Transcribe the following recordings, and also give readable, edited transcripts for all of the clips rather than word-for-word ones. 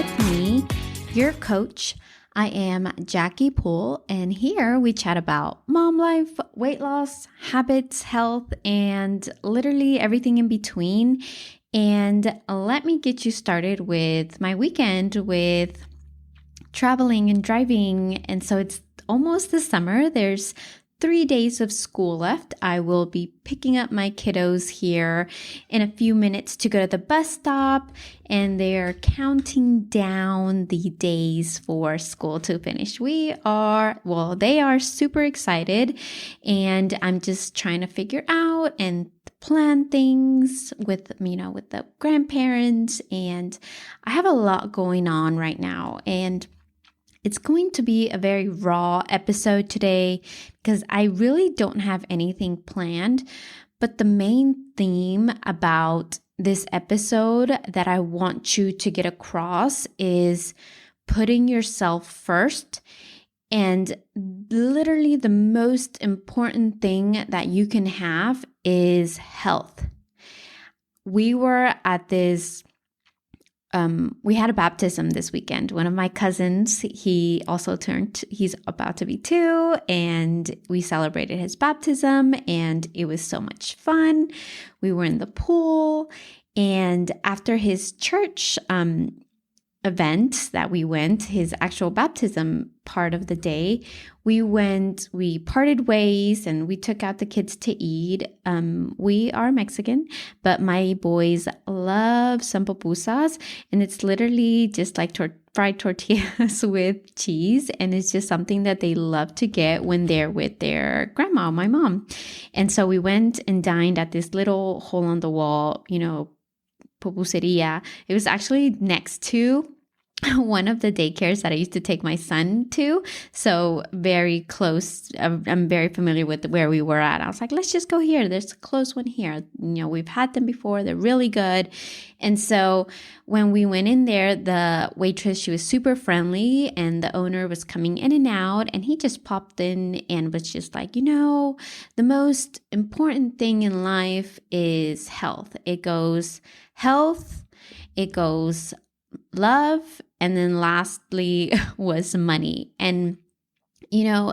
with me, your coach. I am Jackie Poole, and here we chat about mom life, weight loss, habits, health, and literally everything in between. And let me get you started with my weekend with traveling and driving. And so it's almost the summer. There's 3 days of school left. I will be picking up my kiddos here in a few minutes to go to the bus stop, and they're counting down the days for school to finish. They are super excited, and I'm just trying to figure out and plan things with the grandparents, and I have a lot going on right now, and it's going to be a very raw episode today because I really don't have anything planned. But the main theme about this episode that I want you to get across is putting yourself first. And literally the most important thing that you can have is health. We were at we had a baptism this weekend. One of my cousins, he's about to be 2, and we celebrated his baptism, and it was so much fun. We were in the pool, and after his church event that we went, his actual baptism part of the day, we parted ways and we took out the kids to eat. We are Mexican, but my boys love some pupusas, and it's literally just like fried tortillas with cheese, and it's just something that they love to get when they're with their grandma, my mom. And so we went and dined at this little hole on the wall, pupuseria. It was actually next to one of the daycares that I used to take my son to. So very close. I'm very familiar with where we were at. I was like, let's just go here. There's a close one here. We've had them before. They're really good. And so when we went in there, the waitress, she was super friendly, and the owner was coming in and out, and he just popped in and was just like, the most important thing in life is health. It goes health, it goes love, and then lastly was money. And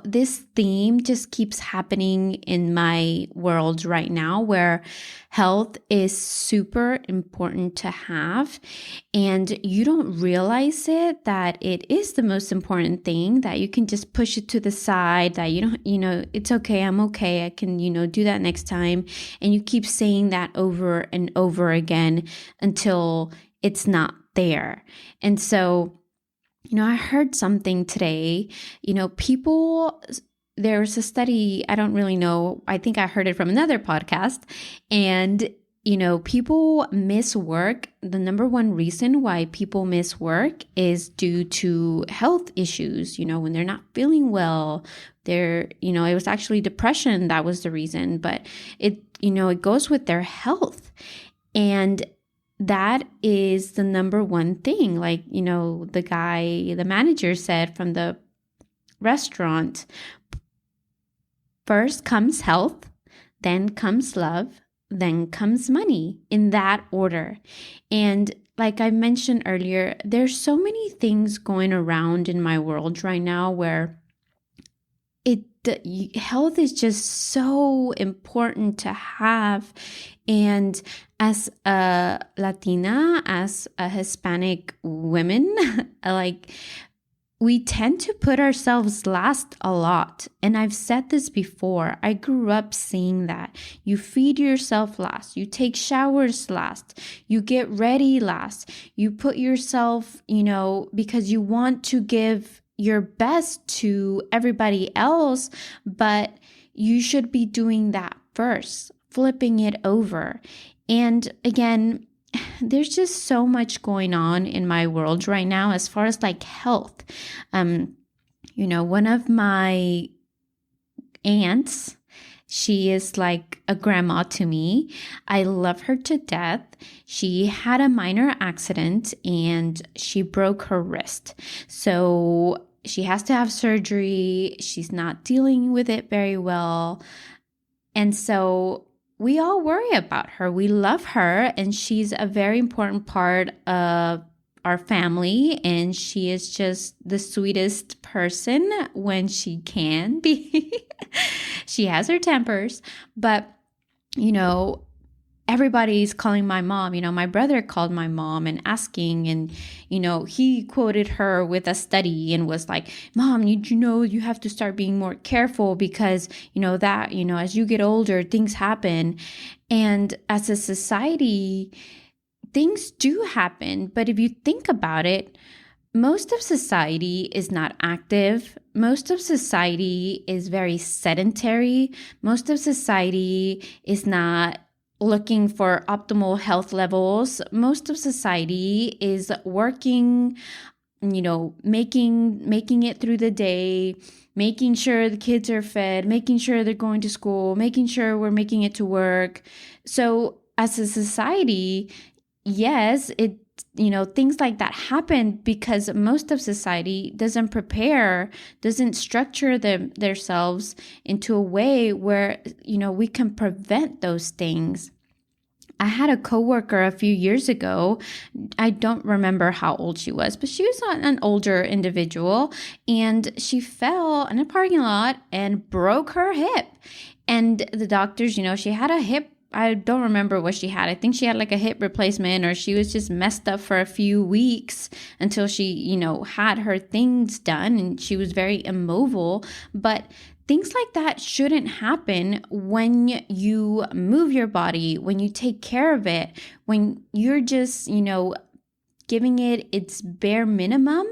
this theme just keeps happening in my world right now, where health is super important to have, and you don't realize that it is the most important thing, that you can just push it to the side, that you don't, it's okay, I'm okay, I can, do that next time. And you keep saying that over and over again until it's not there. And so, I heard something today, there's a study, I don't really know, I think I heard it from another podcast, and, people miss work. The number one reason why people miss work is due to health issues, when they're not feeling well. It was actually depression that was the reason, but it goes with their health. And that is the number one thing. Like, the manager said from the restaurant, first comes health, then comes love, then comes money, in that order. And like I mentioned earlier, there's so many things going around in my world right now where health is just so important to have. And as a Latina, as a Hispanic woman, we tend to put ourselves last a lot. And I've said this before. I grew up seeing that. You feed yourself last. You take showers last. You get ready last. You put yourself, because you want to give your best to everybody else, but you should be doing that first, flipping it over. And again, there's just so much going on in my world right now as far as health. One of my aunts, she is like a grandma to me. I love her to death. She had a minor accident and she broke her wrist. So she has to have surgery. She's not dealing with it very well. And so we all worry about her. We love her, and she's a very important part of our family, and she is just the sweetest person when she can be. She has her tempers, but you know, everybody's calling my mom. My brother called my mom and asking, and, he quoted her with a study and was like, Mom, you have to start being more careful because, as you get older, things happen. And as a society, things do happen. But if you think about it, most of society is not active. Most of society is very sedentary. Most of society is not looking for optimal health levels. Most of society is working, making it through the day, making sure the kids are fed, making sure they're going to school, making sure we're making it to work. So as a society, yes, things like that happen because most of society doesn't structure themselves into a way where, we can prevent those things. I had a coworker a few years ago. I don't remember how old she was, but she was an older individual, and she fell in a parking lot and broke her hip. And the doctors, she had a hip, I don't remember what she had. I think she had like a hip replacement, or she was just messed up for a few weeks until she, had her things done, and she was very immobile. But things like that shouldn't happen when you move your body, when you take care of it, when you're just, giving it its bare minimum.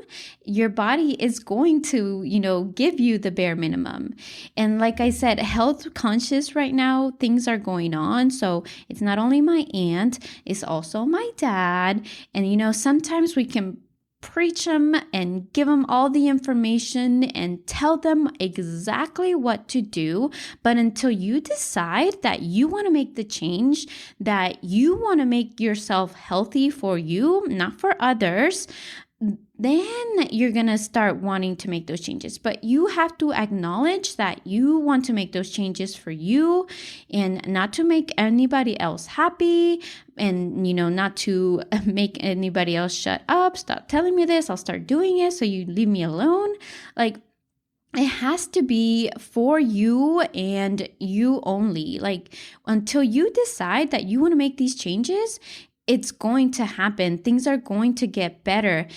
Your body is going to, give you the bare minimum. And like I said, health conscious right now, things are going on. So it's not only my aunt, it's also my dad. And, sometimes we can preach them and give them all the information and tell them exactly what to do. But until you decide that you want to make the change, that you want to make yourself healthy for you, not for others, then you're going to start wanting to make those changes. But you have to acknowledge that you want to make those changes for you and not to make anybody else happy, and, not to make anybody else shut up. Stop telling me this. I'll start doing it. So you leave me alone. Like, it has to be for you and you only. Like, until you decide that you want to make these changes, it's going to happen. Things are going to get better.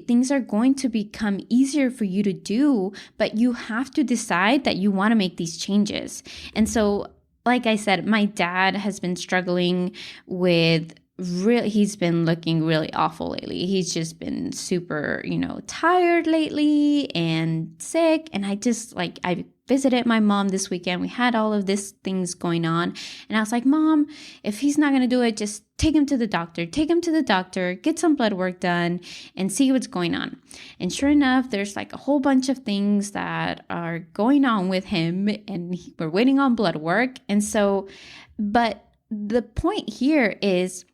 Things are going to become easier for you to do, but you have to decide that you want to make these changes. And so, like I said, my dad has been struggling with he's been looking really awful lately. He's just been super, tired lately and sick. And I visited my mom this weekend. We had all of these things going on. And I was like, Mom, if he's not going to do it, just take him to the doctor. Take him to the doctor, get some blood work done, and see what's going on. And sure enough, there's like a whole bunch of things that are going on with him, and we're waiting on blood work. And so, but the point here is,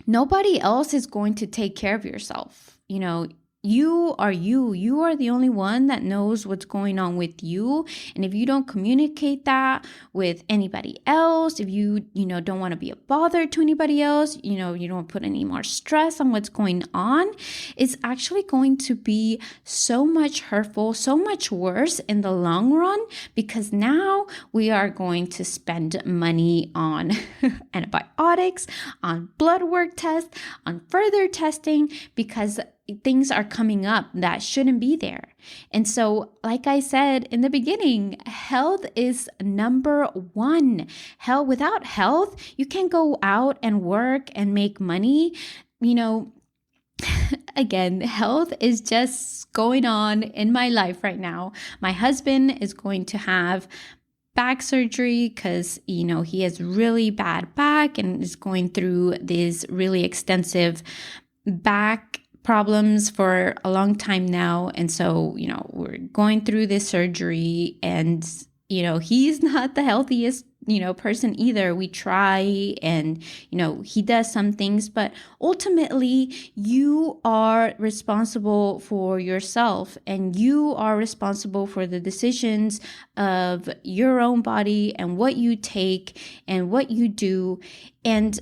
nobody else is going to take care of yourself. You are you. You are the only one that knows what's going on with you. And if you don't communicate that with anybody else, if you, don't want to be a bother to anybody else, you don't put any more stress on what's going on, it's actually going to be so much hurtful, so much worse in the long run, because now we are going to spend money on antibiotics, on blood work tests, on further testing, because things are coming up that shouldn't be there. And so, like I said in the beginning, health is number one. Without health, you can't go out and work and make money. Again, health is just going on in my life right now. My husband is going to have back surgery because, he has really bad back and is going through this really extensive back problems for a long time now. And so, we're going through this surgery, and, he's not the healthiest, person either. We try, and, he does some things, but ultimately you are responsible for yourself, and you are responsible for the decisions of your own body and what you take and what you do. And,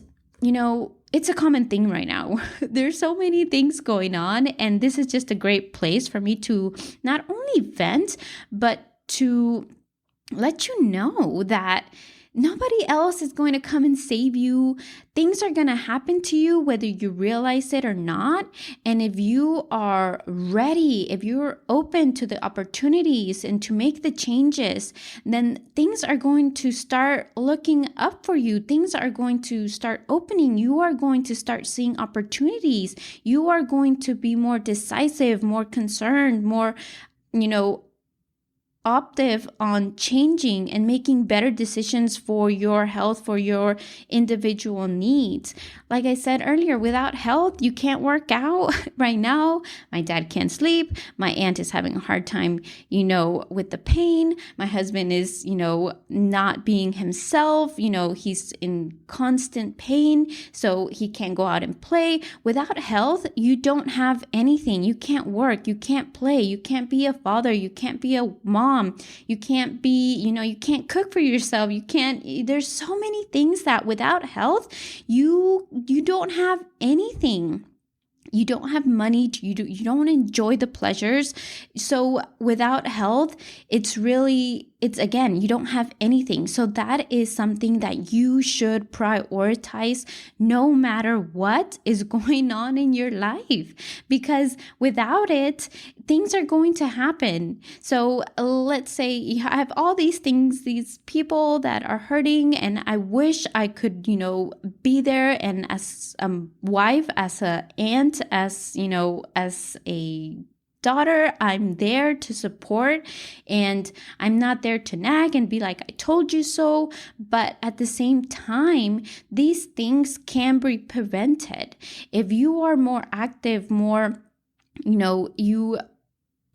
it's a common thing right now. There's so many things going on, and this is just a great place for me to not only vent, but to let you know that nobody else is going to come and save you. Things are going to happen to you whether you realize it or not. And if you are ready, if you're open to the opportunities and to make the changes, then things are going to start looking up for you. Things are going to start opening. You are going to start seeing opportunities. You are going to be more decisive, more concerned, more, optive on changing and making better decisions for your health, for your individual needs. Like I said earlier, without health, you can't work out. Right now, my dad can't sleep. My aunt is having a hard time, with the pain. My husband is, not being himself. He's in constant pain, so he can't go out and play. Without health, you don't have anything. You can't work. You can't play. You can't be a father. You can't be a mom. You can't be, you can't cook for yourself. There's so many things that without health, you don't have anything. You don't have money. You don't enjoy the pleasures. So without health, it's again, you don't have anything. So that is something that you should prioritize no matter what is going on in your life, because without it, things are going to happen. So let's say you have all these things, these people that are hurting, and I wish I could, be there, and as a wife, as a aunt, as a daughter, I'm there to support, and I'm not there to nag and be like, I told you so. But at the same time, these things can be prevented. If you are more active, more, you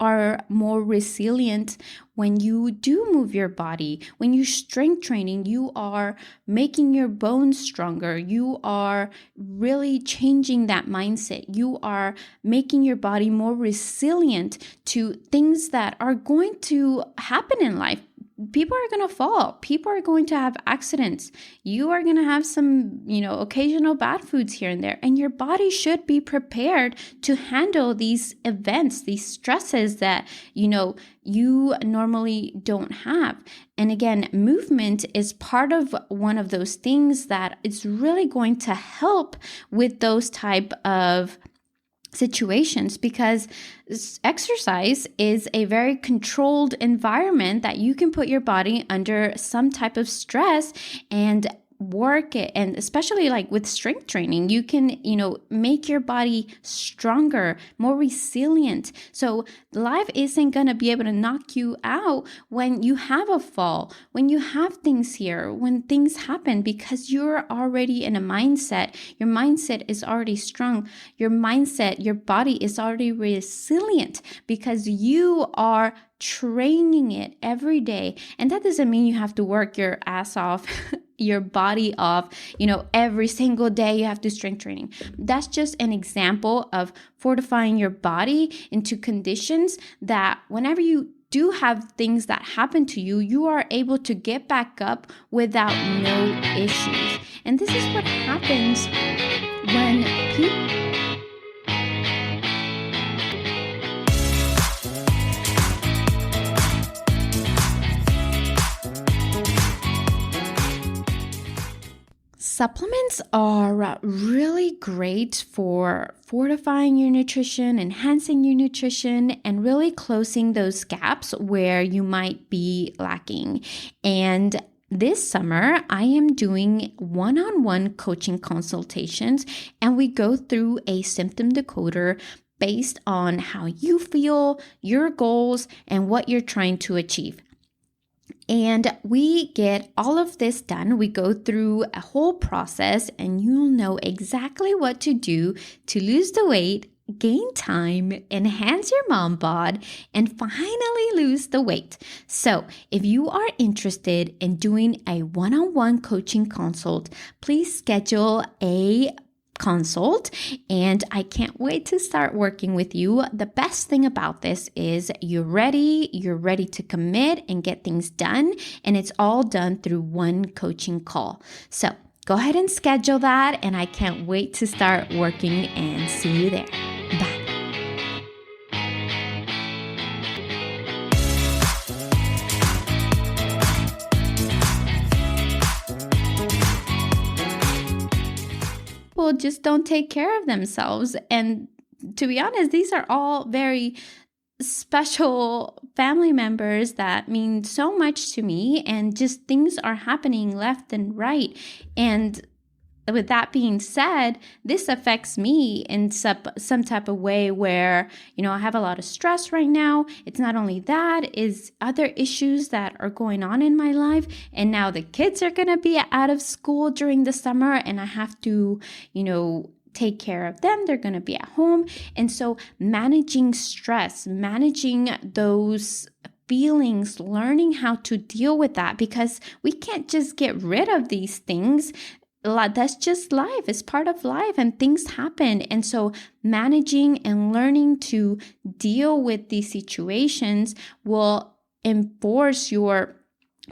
are more resilient when you do move your body. When you strength training, you are making your bones stronger. You are really changing that mindset. You are making your body more resilient to things that are going to happen in life. People are going to fall. People are going to have accidents. You are going to have some, occasional bad foods here and there. And your body should be prepared to handle these events, these stresses that, you normally don't have. And again, movement is part of one of those things that is really going to help with those type of situations, because exercise is a very controlled environment that you can put your body under some type of stress and work it. And especially like with strength training, you can, make your body stronger, more resilient. So life isn't going to be able to knock you out when you have a fall, when you have things here, when things happen, because you're already in a mindset. Your mindset is already strong. Your mindset, your body is already resilient because you are training it every day. And that doesn't mean you have to work your ass off, your body off, every single day you have to strength training. That's just an example of fortifying your body into conditions that whenever you do have things that happen to you, you are able to get back up without no issues. And this is what happens when people Supplements are really great for fortifying your nutrition, enhancing your nutrition, and really closing those gaps where you might be lacking. And this summer, I am doing one-on-one coaching consultations, and we go through a symptom decoder based on how you feel, your goals, and what you're trying to achieve. And we get all of this done. We go through a whole process, and you'll know exactly what to do to lose the weight, gain time, enhance your mom bod, and finally lose the weight. So if you are interested in doing a one-on-one coaching consult, please schedule a consult, and I can't wait to start working with you. The best thing about this is you're ready to commit and get things done, and it's all done through one coaching call. So go ahead and schedule that, and I can't wait to start working and see you there. Bye. People just don't take care of themselves. And to be honest, these are all very special family members that mean so much to me, and just things are happening left and right. And with that being said, this affects me in some type of way where, I have a lot of stress right now. It's not only that, is other issues that are going on in my life. And now the kids are going to be out of school during the summer, and I have to, take care of them. They're going to be at home. And so managing stress, managing those feelings, learning how to deal with that, because we can't just get rid of these things. That's just life. It's part of life, and things happen. And so managing and learning to deal with these situations will enforce your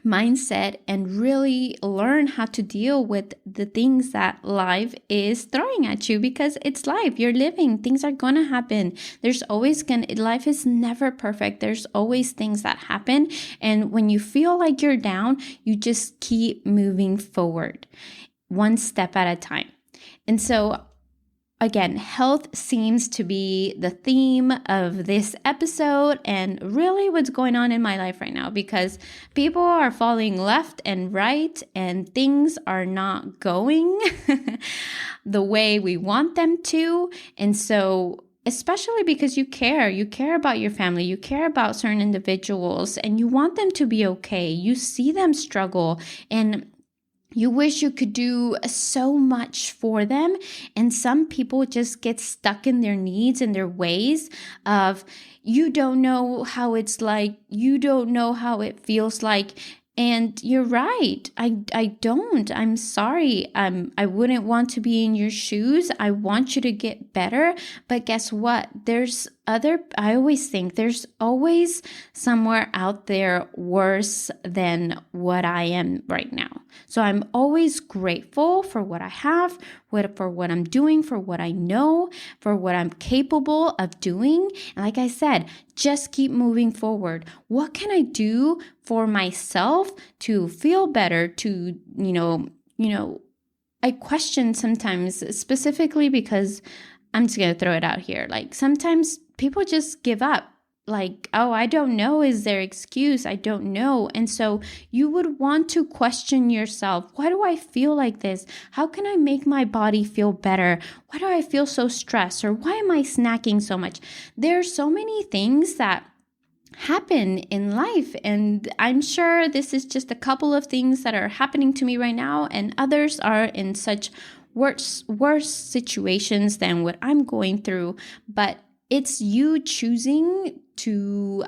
mindset and really learn how to deal with the things that life is throwing at you, because it's life. You're living. Things are going to happen. Life is never perfect. There's always things that happen. And when you feel like you're down, you just keep moving forward, one step at a time. And so again, health seems to be the theme of this episode, and really what's going on in my life right now, because people are falling left and right, and things are not going the way we want them to. And so, especially because you care about your family, you care about certain individuals, and you want them to be okay. You see them struggle, and you wish you could do so much for them. And some people just get stuck in their needs and their ways of, you don't know how it's like, you don't know how it feels like. And you're right. I don't. I'm sorry. I wouldn't want to be in your shoes. I want you to get better. But guess what? I always think there's always somewhere out there worse than what I am right now. So I'm always grateful for what I have, for what I'm doing, for what I know, for what I'm capable of doing. And like I said, just keep moving forward. What can I do for myself to feel better, to, I question sometimes, specifically because I'm just going to throw it out here. Like sometimes people just give up. Like, oh, I don't know is their excuse. I don't know. And so you would want to question yourself. Why do I feel like this? How can I make my body feel better? Why do I feel so stressed? Or why am I snacking so much? There are so many things that happen in life, and I'm sure this is just a couple of things that are happening to me right now, and others are in such worse situations than what I'm going through. But it's you choosing to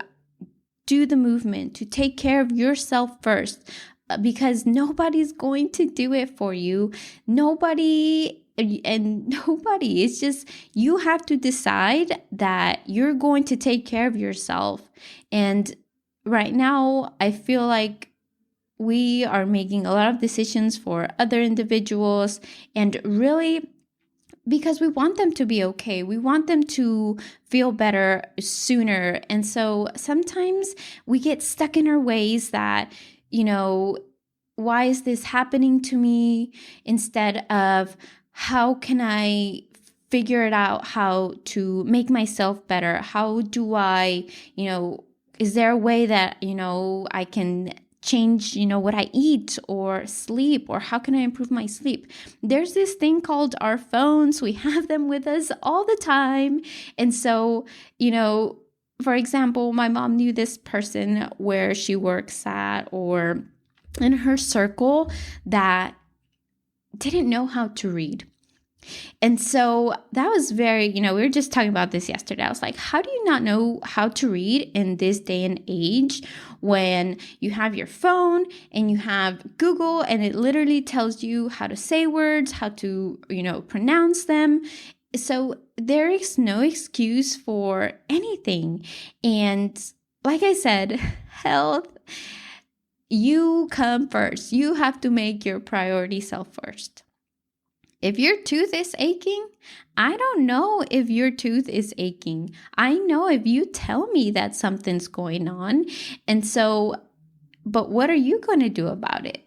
do the movement, to take care of yourself first, because nobody's going to do it for you. Nobody. It's just, you have to decide that you're going to take care of yourself. And right now, I feel like we are making a lot of decisions for other individuals, and really because we want them to be okay. We want them to feel better sooner. And so sometimes we get stuck in our ways that, why is this happening to me? Instead of, how can I figure it out, how to make myself better? How do I, is there a way that, I can change, what I eat or sleep, or how can I improve my sleep? There's this thing called our phones. We have them with us all the time. And so, for example, my mom knew this person where she works at, or in her circle, that didn't know how to read. And so that was very, we were just talking about this yesterday. I was like, how do you not know how to read in this day and age when you have your phone and you have Google and it literally tells you how to say words, how to, pronounce them? So there is no excuse for anything. And like I said, health, You come first. You have to make your priority self first. If your tooth is aching, I don't know if your tooth is aching. I know if you tell me that something's going on. And so, but what are you going to do about it?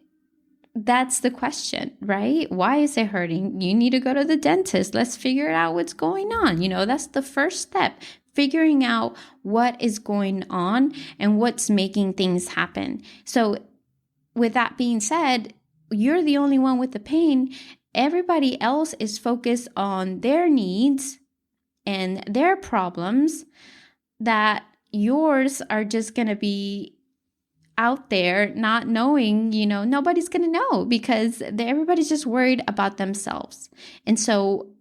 That's the question, right? Why is it hurting? You need to go to the dentist. Let's figure out what's going on. That's the first step. Figuring out what is going on and what's making things happen. So with that being said, you're the only one with the pain. Everybody else is focused on their needs and their problems, that yours are just going to be out there not knowing. Nobody's going to know because everybody's just worried about themselves. And so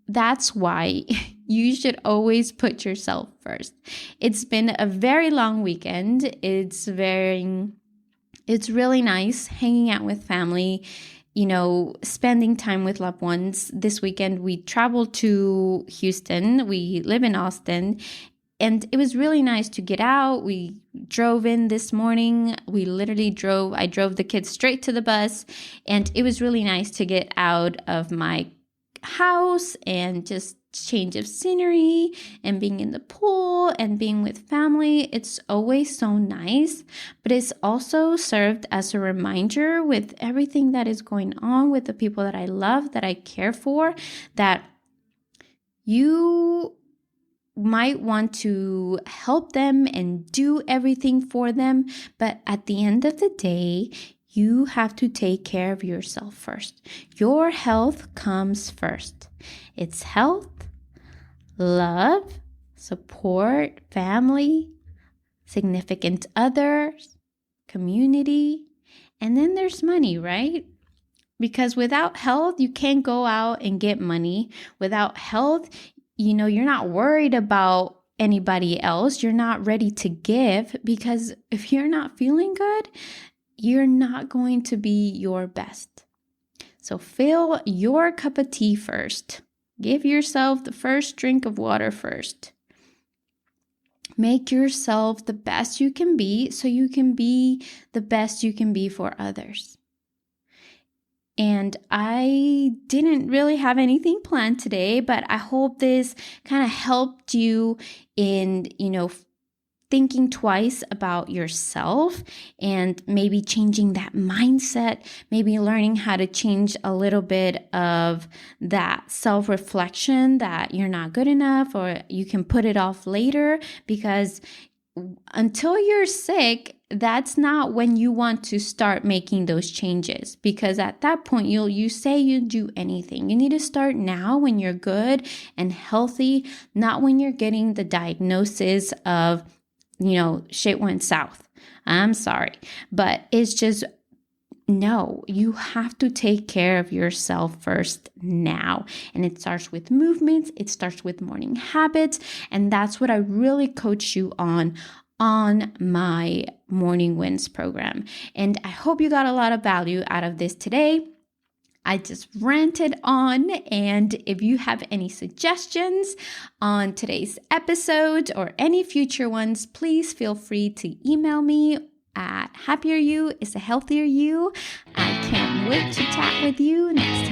that's why you should always put yourself first. It's been a very long weekend. It's really nice hanging out with family, spending time with loved ones. This weekend, we traveled to Houston. We live in Austin. And it was really nice to get out. We drove in this morning. I drove the kids straight to the bus. And it was really nice to get out of my house and just change of scenery and being in the pool and being with family. It's always so nice, but it's also served as a reminder with everything that is going on with the people that I love, that I care for, that you might want to help them and do everything for them, but at the end of the day, you have to take care of yourself first. Your health comes first. It's health, love, support, family, significant others, community, and then there's money, right? Because without health, you can't go out and get money. Without health, you're not worried about anybody else. You're not ready to give, because if you're not feeling good, you're not going to be your best. So fill your cup of tea first. Give yourself the first drink of water first. Make yourself the best you can be so you can be the best you can be for others. And I didn't really have anything planned today, but I hope this kind of helped you in, thinking twice about yourself and maybe changing that mindset, maybe learning how to change a little bit of that self-reflection that you're not good enough or you can put it off later, because until you're sick, that's not when you want to start making those changes, because at that point you say you do anything. You need to start now when you're good and healthy, not when you're getting the diagnosis of shit went south. I'm sorry. But it's just, no, you have to take care of yourself first now. And it starts with movements. It starts with morning habits. And that's what I really coach you on my Morning Wins program. And I hope you got a lot of value out of this today. I just ranted on, and if you have any suggestions on today's episode or any future ones, please feel free to email me at happieryou is a healthier you. I can't wait to chat with you next time.